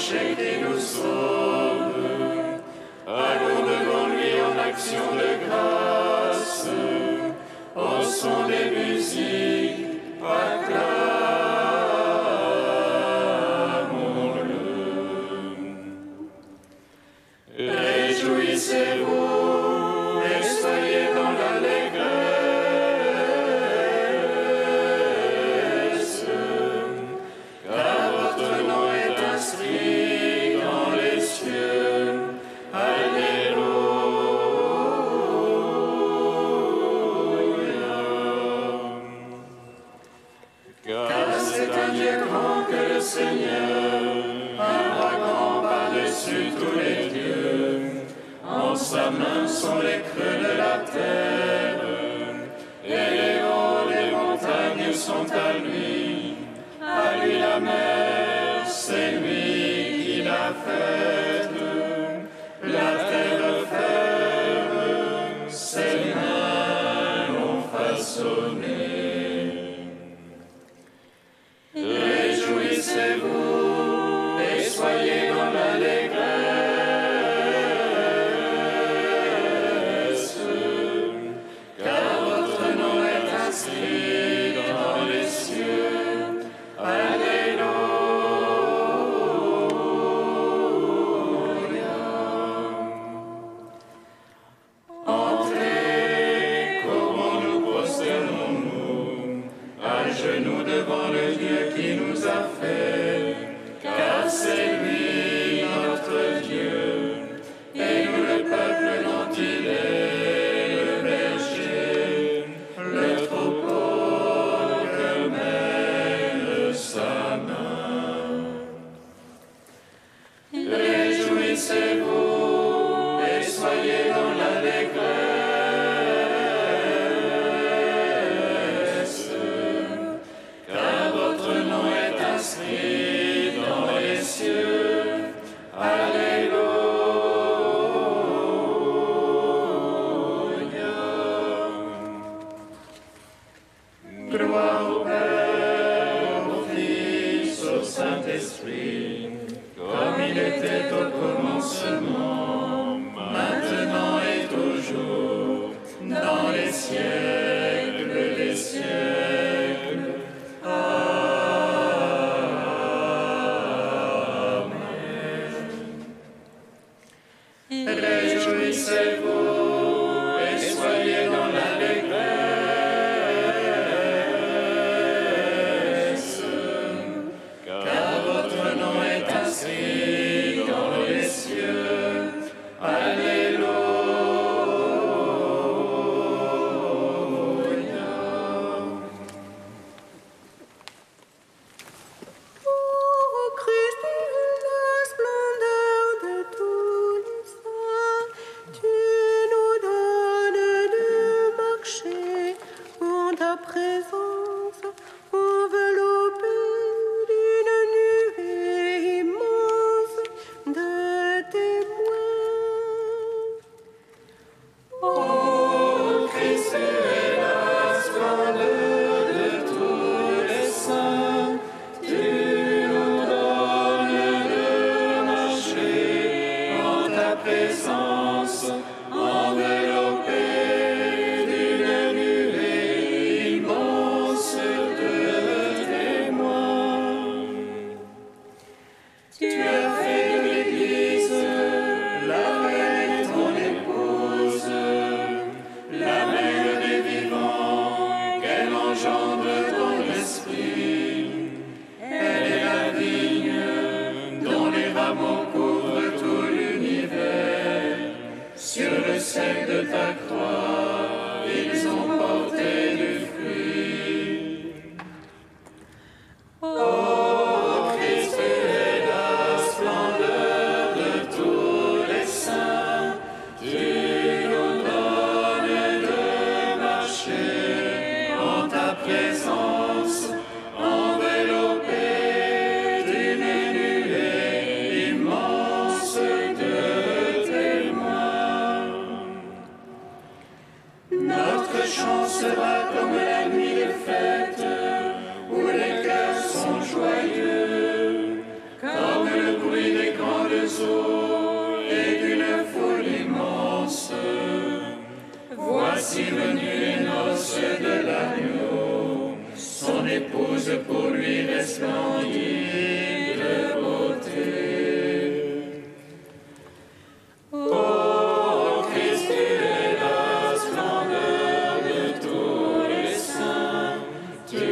péché qui nous sauve. Allons devant lui en action de grâce, au son des musiques, acclamons-le. Réjouissez-vous et soyez dans l'allégresse, car votre nom est inscrit dans les cieux. Alléluia. Car c'est un Dieu grand que le Seigneur, un roi grand par-dessus tous les dieux. En sa main sont les creux de la terre, et les hauts des montagnes sont à lui. À lui la mer, c'est lui qui l'a faite. La terre ferme, ses mains l'ont façonnée. Réjouissez-vous et soyez dans l'allégresse, car votre nom est inscrit dans les cieux. Alléluia. Entrez, comment nous prosternons-nous, à genoux devant le Dieu qui nous a fait, car c'est lui notre Dieu, et nous le peuple dont il est le berger, le troupeau que mène sa main. Réjouissez-vous et soyez dans l'allégresse, car votre nom est inscrit dans les cieux. Alléluia. Gloire au Père, au Fils, au Saint-Esprit, comme il était au commencement, maintenant et toujours, dans les siècles des siècles. Amen. Réjouissez-vous et soyez dans l'allégresse, car votre nom est inscrit dans les cieux. Alléluia. Ô Christ, la splendeur de tous les saints, tu nous donnes de marcher en ta présence, enveloppés d'une nuée immense de témoins. Ô Christ, tu es la splendeur de tous les saints, tu nous donnes de marcher en ta présence, enveloppés d'une nuée immense de témoins. Tu as fait de l'Église la reine et ton épouse, la mère des vivants, qu'elle engendre ton esprit. Elle est la vigne dont les rameaux couvrent tout l'univers. Sur le seuil de ta croix, ils ont porté du fruit. Ô Christ, tu es la splendeur de tous les saints, tu nous donnes de marcher en ta présence, enveloppés d'une nuée immense de témoins. épouse pour lui resplendit de beauté. Ô Christ, tu es la splendeur de tous les saints, tu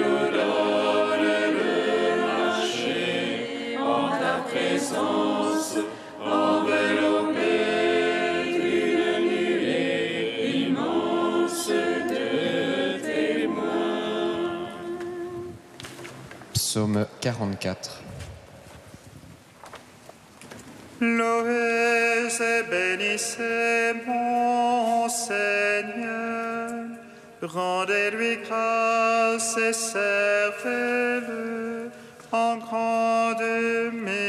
nous donnes le marcher en ta présence, enveloppé d'une nuée immense de témoins. Psaume 44. Louez et bénissez mon Seigneur, rendez-lui grâce et servez-le en grande humilité.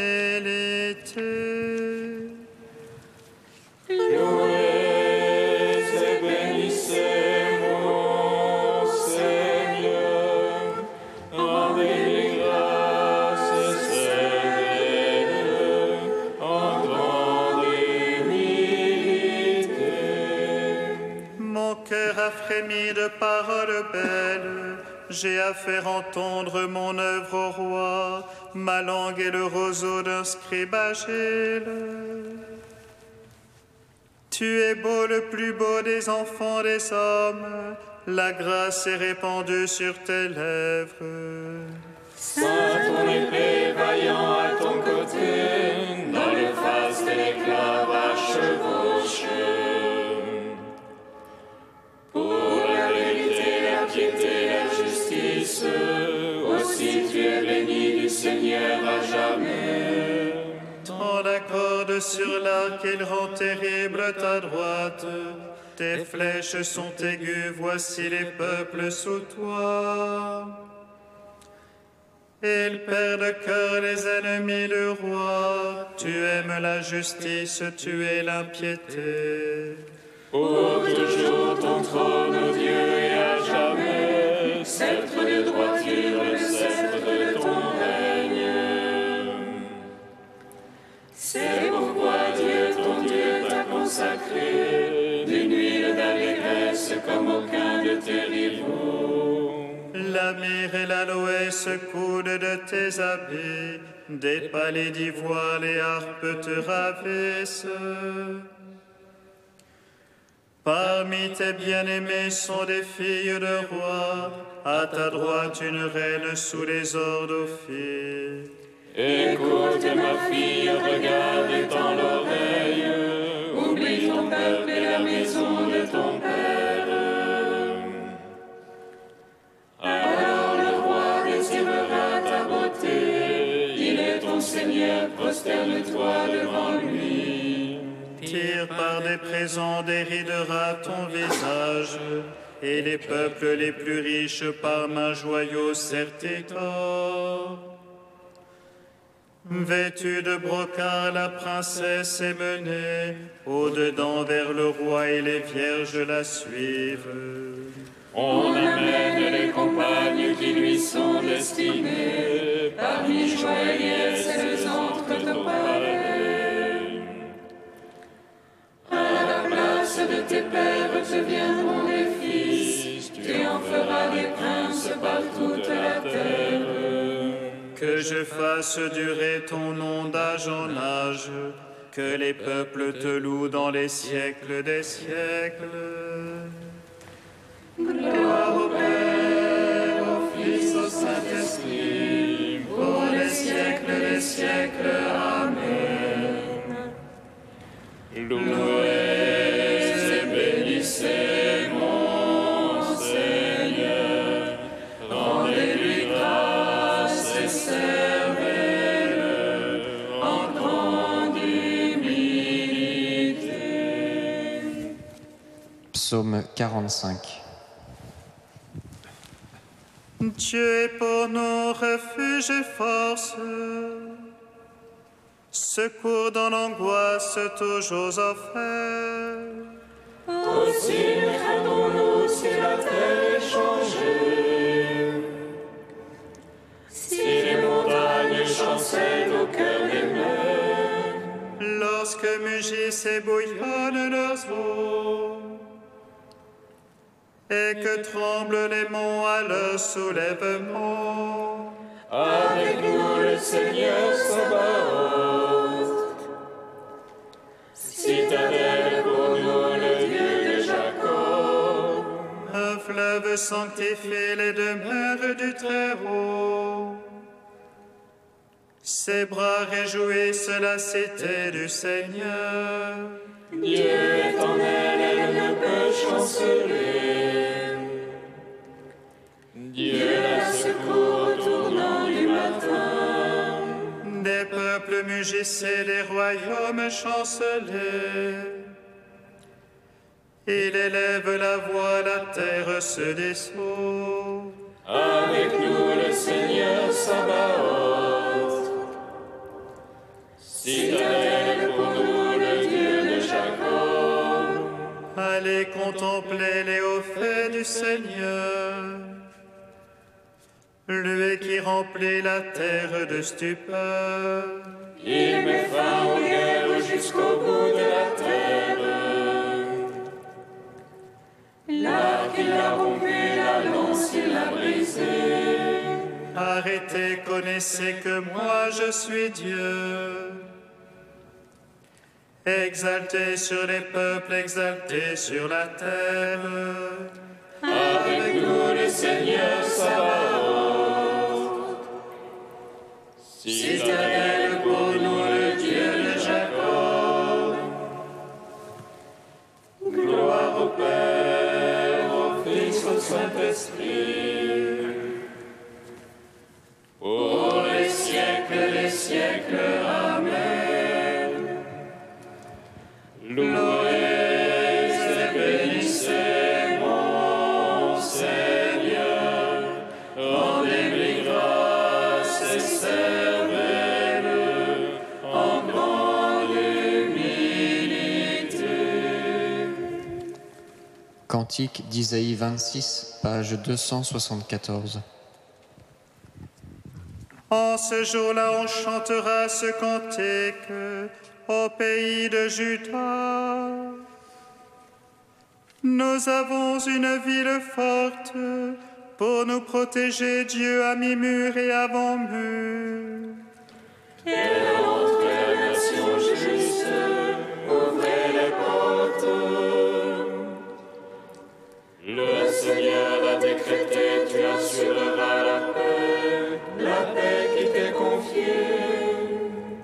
Louez et bénissez mon Seigneur, rendez-lui grâce et servez-le en grande humilité. Mon cœur a frémi de paroles belles, j'ai à faire entendre mon œuvre au roi, ma langue est le roseau d'un scribe agile. Tu es beau, le plus beau des enfants des hommes, la grâce est répandue sur tes lèvres. Saint ton épée, vaillant à ton côté, dans le faste éclat va chevaucher. Pour la vérité, la piété, la justice, aussi tu es béni du Seigneur à jamais. Tends la corde sur l'arc, il rend terrible ta droite. Tes flèches sont aiguës, voici les peuples sous toi. Il perd de cœur les ennemis du roi. Tu aimes la justice, tu es l'impiété. Pour toujours ton trône, ô Dieu, et à jamais, sceptre de droiture, le sceptre de ton règne. C'est pourquoi Dieu, ton Dieu, t'a consacré d'une huile d'allégresse comme aucun de tes rivaux. La myrrhe et l'aloès se coudent de tes habits, des palais d'ivoire, les harpes te ravissent. Parmi tes bien-aimés sont des filles de rois, à ta droite une reine sous les ors d'Ophir. Écoute ma fille, regarde et tends l'oreille, oublie ton peuple et la maison de ton père. Alors le roi désirera ta beauté, il est ton Seigneur, prosterne-toi devant lui. Tire par des présents déridera ton visage, et les peuples les plus riches par main joyeuse certitor. Vêtue de brocart, la princesse est menée au-dedans vers le roi et les vierges la suivent. On amène les compagnes qui lui sont destinées, parmi joailliers elles entrent au palais. À la place de tes pères te viendront des fils, tu en feras des princes par toute la terre. Que je fasse durer ton nom d'âge en âge, que les peuples te louent dans les siècles des siècles. Gloire au Père, au Fils, au Saint-Esprit, pour les siècles des siècles. Amen. Louez et bénissez mon Seigneur, rendez-lui grâce et servez-le en grande humilité. Psaume 45. Dieu est pour nous refuge et force, secours dans l'angoisse toujours offert. Aussi ne craignons-nous si la terre est changée, si les montagnes chancellent au cœur des mers. Lorsque mugissent et bouillonnent leurs eaux, et que tremblent les monts à leur soulèvement. Avec nous le Seigneur Sabaoth. Citadelle pour nous le Dieu de Jacob. Un fleuve sanctifie les demeures du Très-Haut. Ses bras réjouissent la cité du Seigneur. Dieu est en elle, elle ne peut chanceler. Dieu la secourt au tournant du matin. Des peuples mugissaient, des royaumes chancelaient. Il élève la voix, la terre se dissout. Avec nous le Seigneur Sabaoth. Citadelle pour nous le Dieu de Jacob. Allez contempler les hauts faits du Seigneur, lui qui remplit la terre de stupeur. Il met fin aux guerres jusqu'au bout de la terre. L'arc il a rompu, la lance il a brisé. Arrêtez, connaissez que moi je suis Dieu. Exaltez sur les peuples, exaltez sur la terre. Avec nous le Seigneur Sabaoth. Citadelle pour nous le Dieu de Jacob. Gloire au Père, au Fils, au Saint-Esprit. Pour les siècles, Amen. Louez et bénissez mon Seigneur, rendez-lui grâce et servez-le en grande humilité. Cantique d'Isaïe 26, page 274. En ce jour-là, on chantera ce cantique au pays de Juda. Nous avons une ville forte pour nous protéger. Dieu a mis mur et avant-mur. Et entre les nations justes, ouvrez les portes. Le Seigneur l'a décrété, tu assureras la paix qui t'est confiée.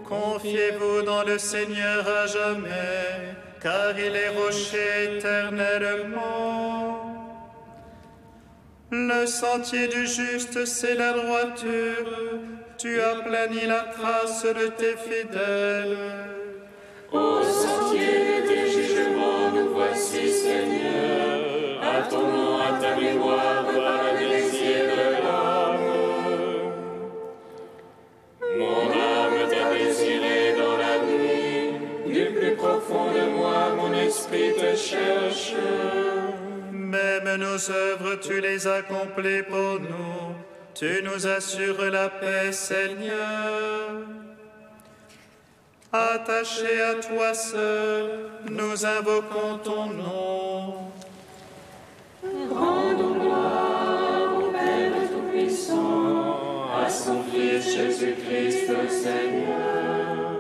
Confiez-vous dans le Seigneur à jamais, car il est rocher éternellement. Le sentier du juste, c'est la droiture. Tu as plani la trace de tes fidèles. Au sentier de tes jugements, nous voici, Seigneur. À ton nom, à ta mémoire, par le désir de l'âme. Mon âme t'a désiré dans la nuit. Du plus profond de moi, mon esprit te cherche. Même nos œuvres, tu les accomplis pour nous. Tu nous assures la paix, Seigneur. Attachés à toi seul, nous invoquons ton nom. Rendons gloire au Père Tout-Puissant, à son Fils Jésus-Christ le Seigneur.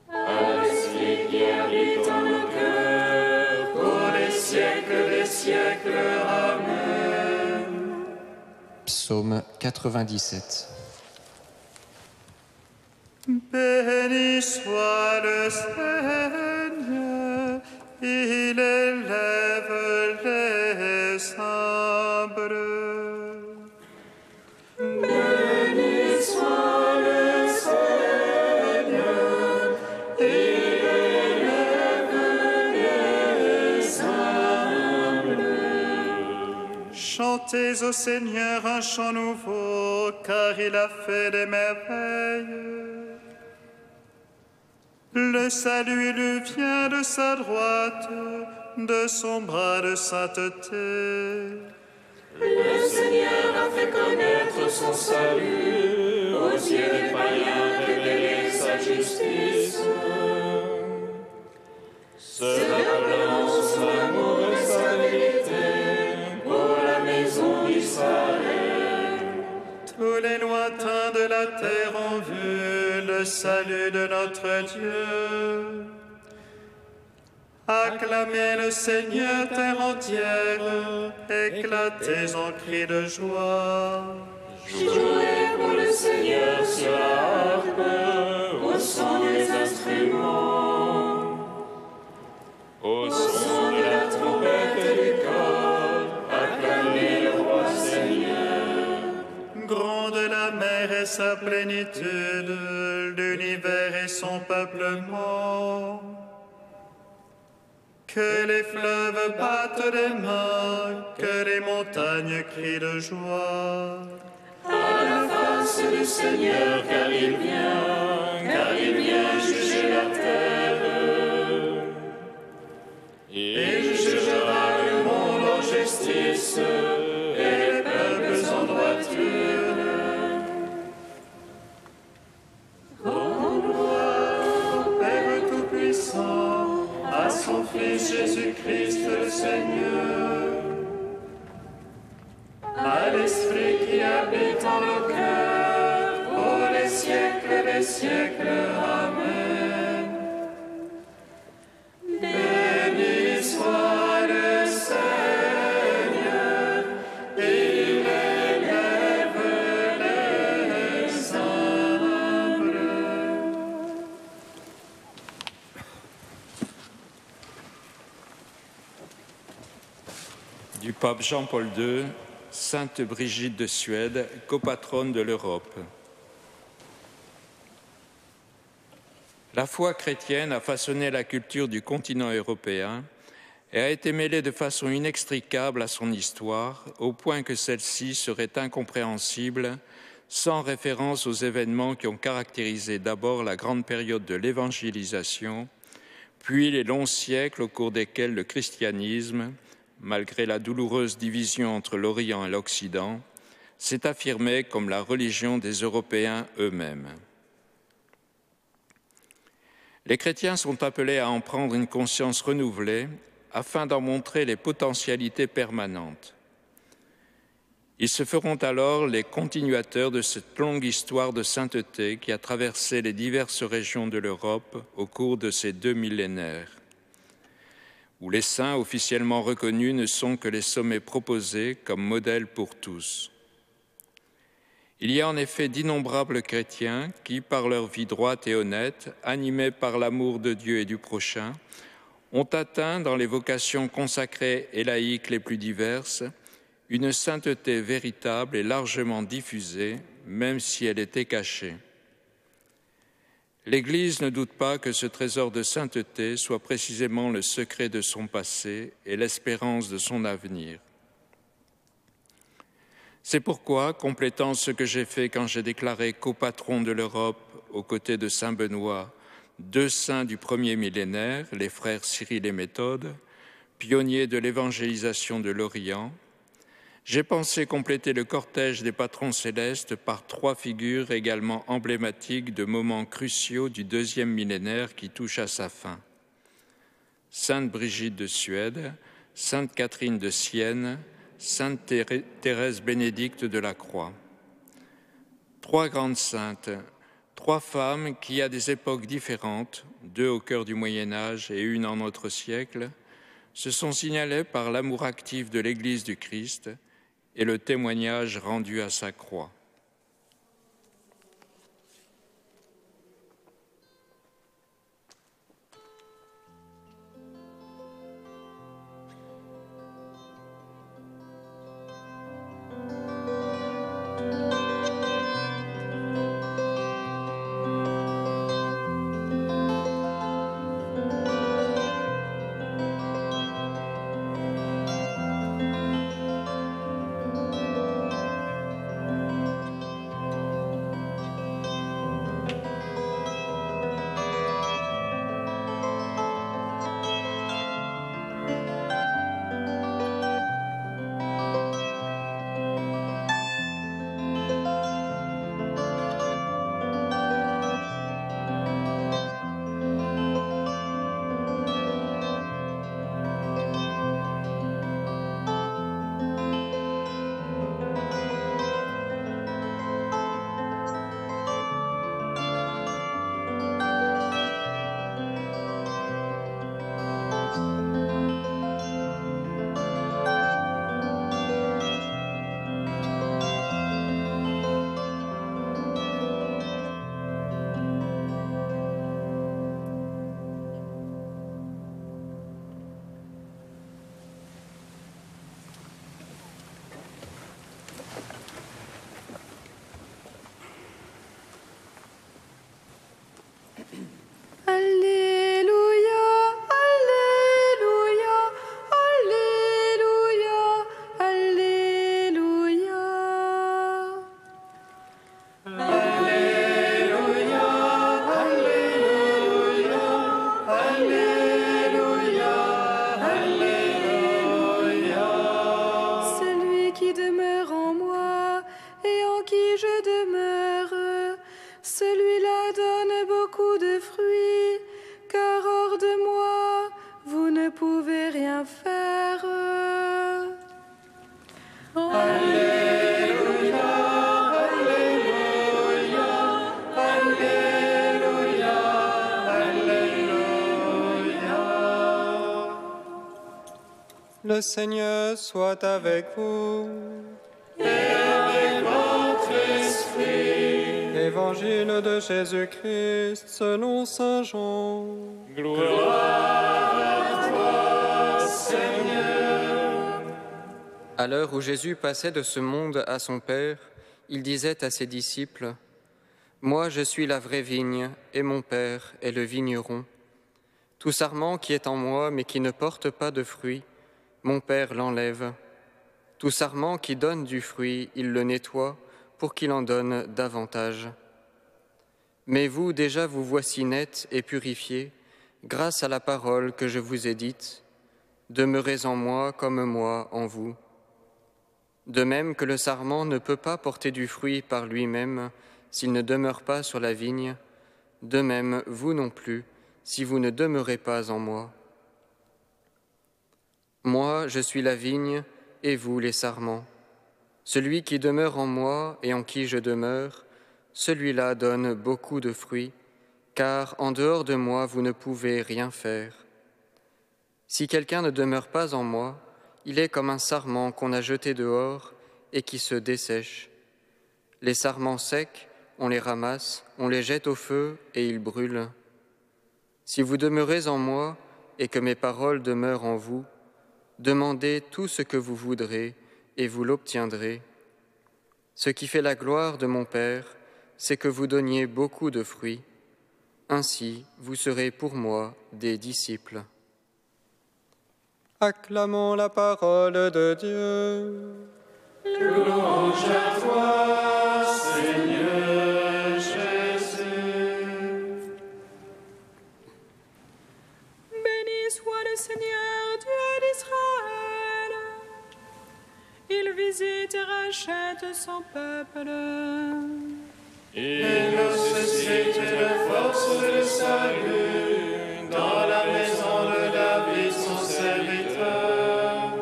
À l'Esprit qui habite en nos cœurs, pour les siècles des siècles. Amen. Psaume 97. Béni soit le Seigneur, il élève les humbles. Béni soit le Seigneur, il élève les humbles. Chantez au Seigneur un chant nouveau, car il a fait des merveilles. Le salut lui vient de sa droite, de son bras de sainteté. Le Seigneur a fait connaître son salut, aux yeux des païens révéler sa justice. Se rappelant son amour et sa vérité. matins de la terre ont vu le salut de notre Dieu. Acclamez le Seigneur, terre entière, éclatez en cris de joie. Jouez pour le Seigneur sur la harpe, au son des instruments, au son de la trompette et du cor, acclamez le roi Seigneur. Gronde la mer et sa plénitude, l'univers et son peuplement. Que les fleuves battent des mains, que les montagnes crient de joie. À la face du Seigneur, car il vient juger la terre. Il jugera le monde en justice et les peuples en droiture. Rends gloire au Père Tout-Puissant, à son Fils Jésus-Christ le Seigneur, à l'Esprit qui habite en nos cœurs, pour les siècles des siècles. Amen. Béni soit le Seigneur, il élève les humbles. Du pape Jean-Paul II, Sainte Brigitte de Suède, copatronne de l'Europe. La foi chrétienne a façonné la culture du continent européen et a été mêlée de façon inextricable à son histoire, au point que celle-ci serait incompréhensible sans référence aux événements qui ont caractérisé d'abord la grande période de l'évangélisation, puis les longs siècles au cours desquels le christianisme, malgré la douloureuse division entre l'Orient et l'Occident, s'est affirmé comme la religion des Européens eux-mêmes. Les chrétiens sont appelés à en prendre une conscience renouvelée afin d'en montrer les potentialités permanentes. Ils se feront alors les continuateurs de cette longue histoire de sainteté qui a traversé les diverses régions de l'Europe au cours de ces 2 millénaires, où les saints officiellement reconnus ne sont que les sommets proposés comme modèles pour tous. Il y a en effet d'innombrables chrétiens qui, par leur vie droite et honnête, animés par l'amour de Dieu et du prochain, ont atteint dans les vocations consacrées et laïques les plus diverses une sainteté véritable et largement diffusée, même si elle était cachée. L'Église ne doute pas que ce trésor de sainteté soit précisément le secret de son passé et l'espérance de son avenir. C'est pourquoi, complétant ce que j'ai fait quand j'ai déclaré copatron de l'Europe aux côtés de saint Benoît, 2 saints du premier millénaire, les frères Cyril et Méthode, pionniers de l'évangélisation de l'Orient, j'ai pensé compléter le cortège des patrons célestes par 3 figures également emblématiques de moments cruciaux du 2e millénaire qui touche à sa fin. Sainte Brigitte de Suède, Sainte Catherine de Sienne, Sainte Thérèse Bénédicte de la Croix. 3 grandes saintes, 3 femmes qui, à des époques différentes, 2 au cœur du Moyen-Âge et une en notre siècle, se sont signalées par l'amour actif de l'Église du Christ et le témoignage rendu à sa croix. Alléluia, Alléluia, Alléluia, Alléluia. Alléluia, Alléluia, Alléluia, Alléluia. Celui qui demeure en moi et en qui je demeure, celui-là donne beaucoup de fruits, car hors de moi, vous ne pouvez rien faire. Alléluia, Alléluia, Alléluia, Alléluia. Le Seigneur soit avec vous. Et avec votre esprit. Évangile de Jésus-Christ selon saint Jean. Gloire à toi, Seigneur. À l'heure où Jésus passait de ce monde à son Père, il disait à ses disciples, « Moi, je suis la vraie vigne, et mon Père est le vigneron. Tout sarment qui est en moi, mais qui ne porte pas de fruit, mon Père l'enlève. Tout sarment qui donne du fruit, il le nettoie, pour qu'il en donne davantage. Mais vous, déjà, vous voici nets et purifiés, grâce à la parole que je vous ai dite. Demeurez en moi comme moi en vous. De même que le sarment ne peut pas porter du fruit par lui-même s'il ne demeure pas sur la vigne, de même vous non plus, si vous ne demeurez pas en moi. Moi, je suis la vigne, et vous les sarments. Celui qui demeure en moi et en qui je demeure, celui-là donne beaucoup de fruits, car en dehors de moi vous ne pouvez rien faire. Si quelqu'un ne demeure pas en moi, il est comme un sarment qu'on a jeté dehors et qui se dessèche. Les sarments secs, on les ramasse, on les jette au feu et ils brûlent. Si vous demeurez en moi et que mes paroles demeurent en vous, demandez tout ce que vous voudrez et vous l'obtiendrez. Ce qui fait la gloire de mon Père, c'est que vous donniez beaucoup de fruits. Ainsi, vous serez pour moi des disciples. Acclamons la parole de Dieu. Louange à toi, Seigneur Jésus. Béni soit le Seigneur, Dieu d'Israël. Il visite et rachète son peuple. Il nous suscite de force de salut dans la maison de David, son serviteur.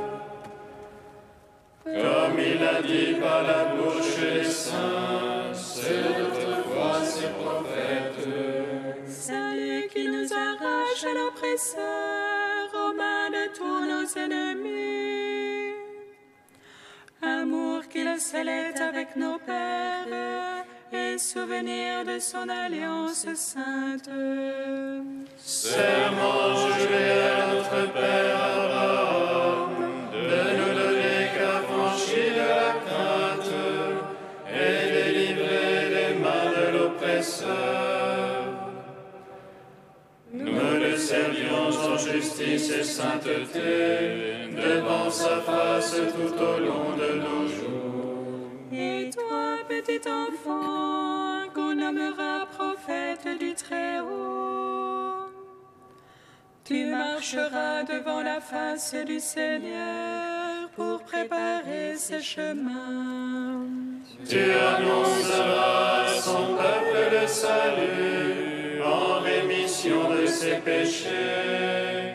Comme il a dit par la bouche des saints, ceux d'autrefois ses prophètes. Celui qui nous arrache à l'oppresseur, aux mains de tous nos ennemis. Amour qu'il scellait avec nos pères, et souvenir de son alliance sainte. Serment juré à notre Père Abraham, de nous donner qu'affranchis de la crainte et délivrer des mains de l'oppresseur. Nous le servions en justice et sainteté, devant sa face tout au long de nos jours. Et toi, petit enfant, qu'on nommera prophète du Très-Haut, tu marcheras devant la face du Seigneur pour préparer ses chemins. Tu annonceras à son peuple le salut en rémission de ses péchés.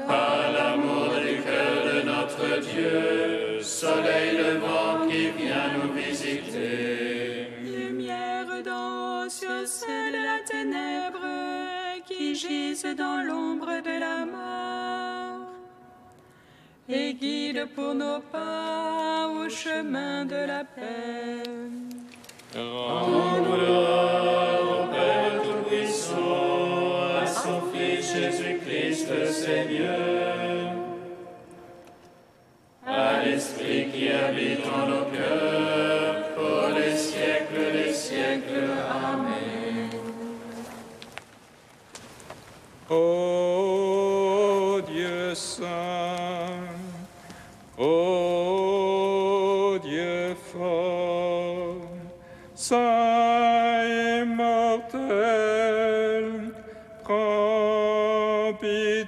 Par l'amour du cœur de notre Dieu, soleil levant qui vient nous visiter. Lumière d'en haut sur ceux de la ténèbre qui gisent dans l'ombre de la mort. Et guide pour nos pas au chemin de la paix. Rendons gloire au Père Tout-Puissant, à son Fils Jésus-Christ le Seigneur, à l'Esprit qui habite en nos cœurs, pour les siècles des siècles. Amen. Ô Dieu saint, ô Dieu fort, saint et mortel, prends pitié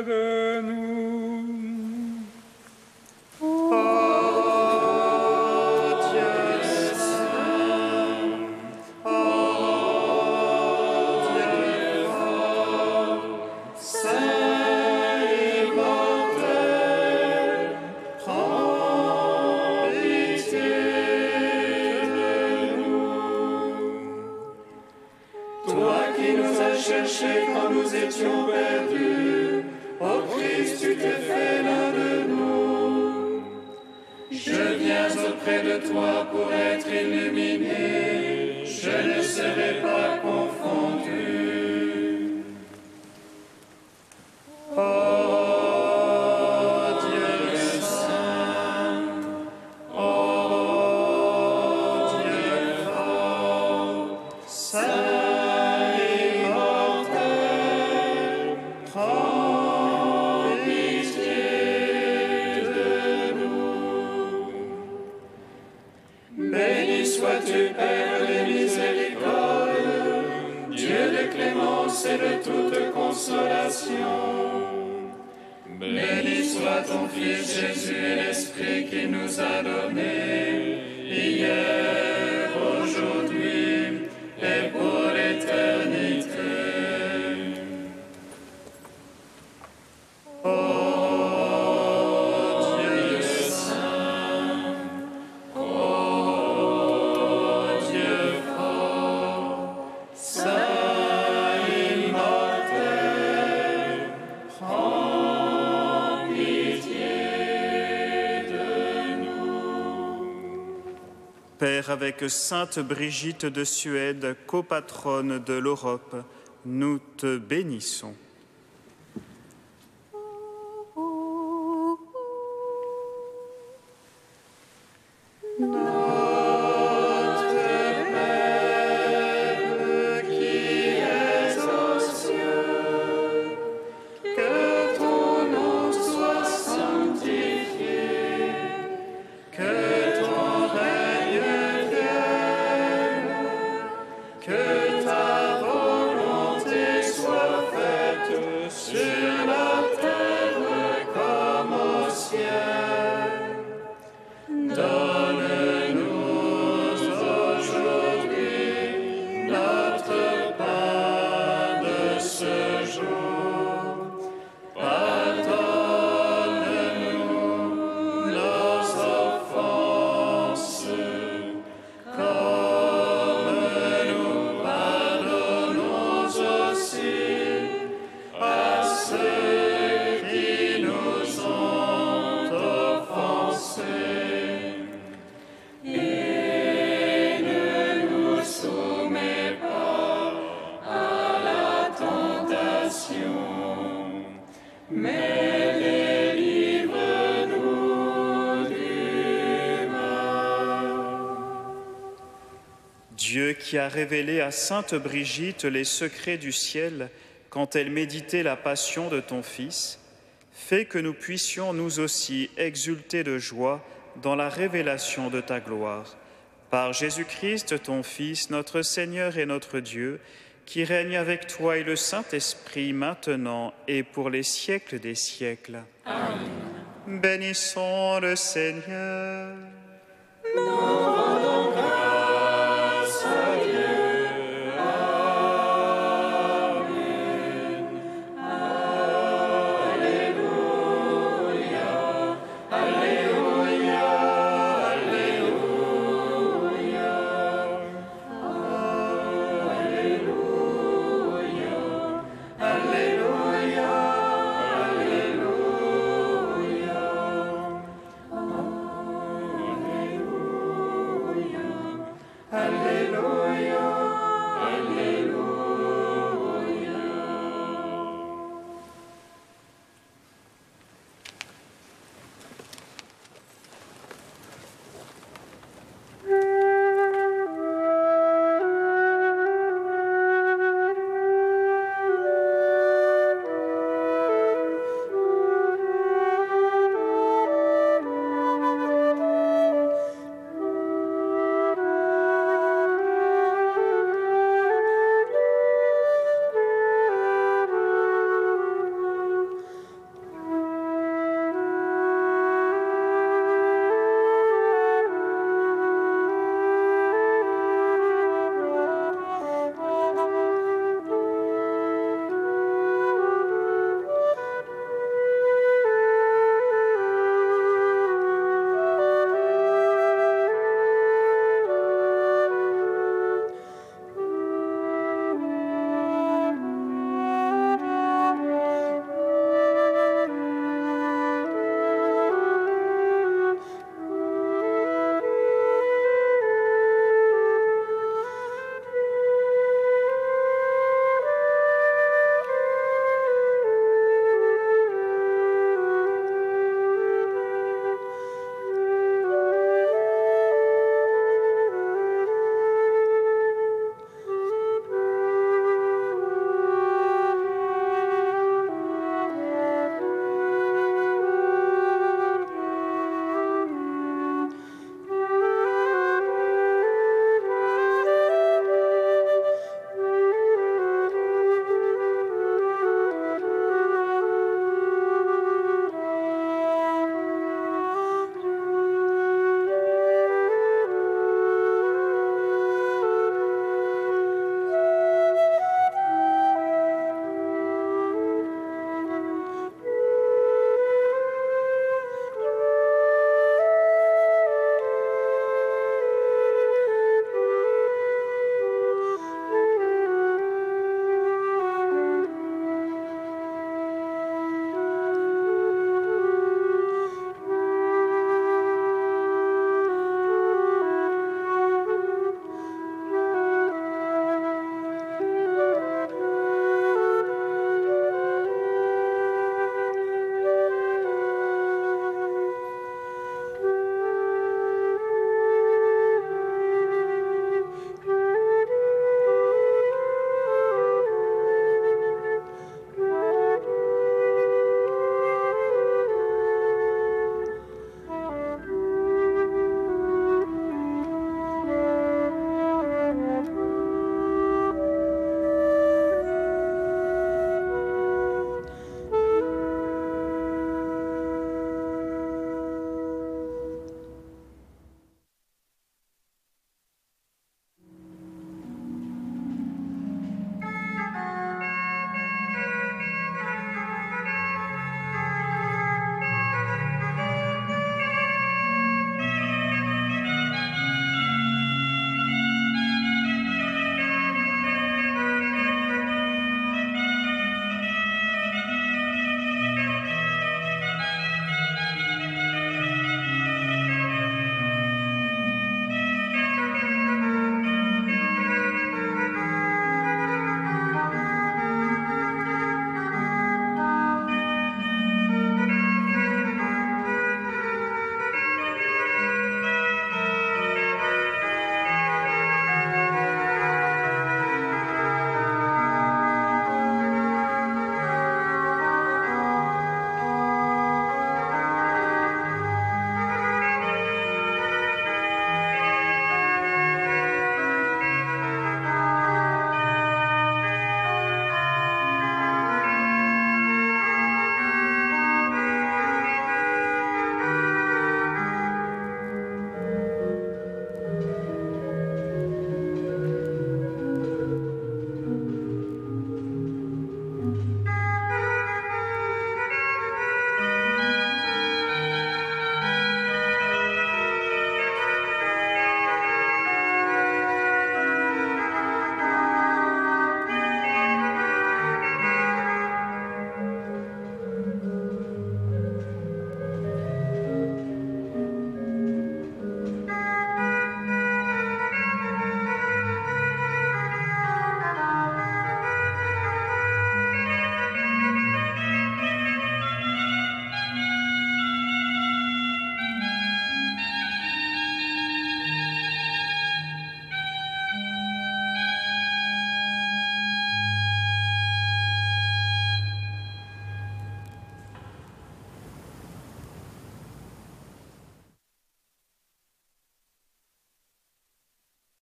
de nous. Ô Dieu saint, ô Dieu fort, saint et mortel, prends pitié de nous. Toi qui nous as cherchés quand nous étions perdus, ô Christ, tu t'es fait l'un de nous. Je viens auprès de toi pour être illuminé, je ne serai pas confondu. Ô Dieu saint, ô Dieu fort, saint et mortel, prends pitié de nous. Béni sois-tu, Père des miséricordes, Dieu de clémence et de toute consolation. Béni soit ton Fils Jésus et l'Esprit qu'il nous a donné, hier, aujourd'hui et pour l'éternité. Ô Dieu saint, ô Dieu fort, saint et mortel, prends pitié de nous. Père, avec Sainte Brigitte de Suède, copatronne de l'Europe, nous te bénissons. Notre Père qui es aux cieux, que ton nom soit sanctifié, que ton règne vienne, que ta volonté soit faite sur la terre comme au ciel. Donne-nous aujourd'hui notre pain de ce jour. Pardonne-nous nos offenses, comme nous pardonnons aussi à ceux qui nous ont offensés. Et ne nous soumets pas à la tentation, mais délivre-nous du mal. Dieu qui a révélé à Sainte Brigitte les secrets du ciel quand elle méditait la passion de ton Fils, fais que nous puissions nous aussi exulter de joie dans la révélation de ta gloire. Par Jésus-Christ, ton Fils, notre Seigneur et notre Dieu, qui règne avec toi et le Saint-Esprit maintenant et pour les siècles des siècles. Amen. Bénissons le Seigneur. Nous rendons grâce à Dieu. Alléluia.